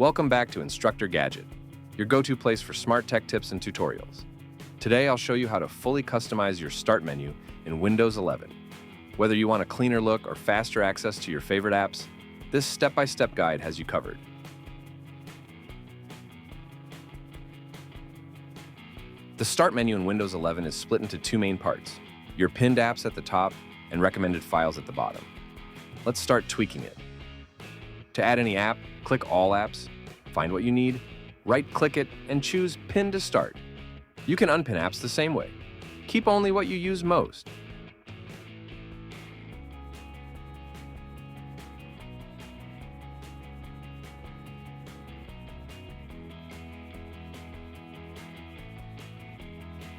Welcome back to Instructor Gadget, your go-to place for smart tech tips and tutorials. Today, I'll show you how to fully customize your Start menu in Windows 11. Whether you want a cleaner look or faster access to your favorite apps, this step-by-step guide has you covered. The Start menu in Windows 11 is split into two main parts, your pinned apps at the top and recommended files at the bottom. Let's start tweaking it. To add any app, click All Apps, find what you need, right-click it, and choose Pin to Start. You can unpin apps the same way. Keep only what you use most.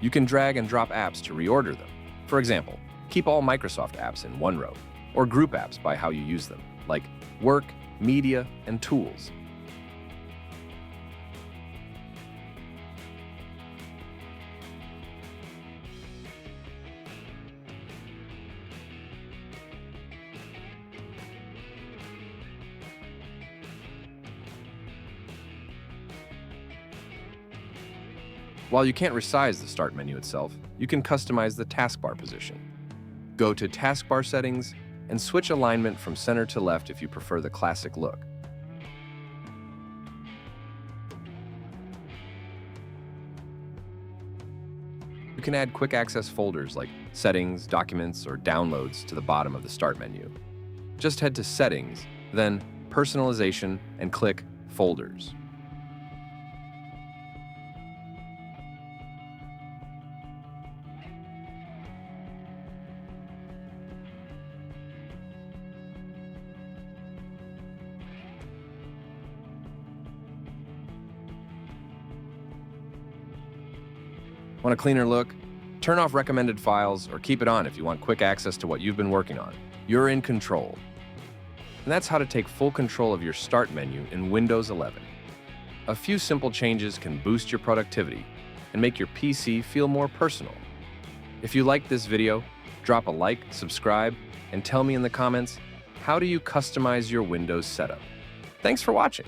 You can drag and drop apps to reorder them. For example, keep all Microsoft apps in one row, or group apps by how you use them, like Work, Media, and Tools. While you can't resize the Start menu itself, you can customize the taskbar position. Go to Taskbar Settings and switch alignment from center to left if you prefer the classic look. You can add quick access folders like Settings, Documents, or Downloads to the bottom of the Start menu. Just head to Settings, then Personalization, and click Folders. Want a cleaner look? Turn off recommended files or keep it on if you want quick access to what you've been working on. You're in control. And that's how to take full control of your Start menu in Windows 11. A few simple changes can boost your productivity and make your PC feel more personal. If you liked this video, drop a like, subscribe, and tell me in the comments, how do you customize your Windows setup? Thanks for watching.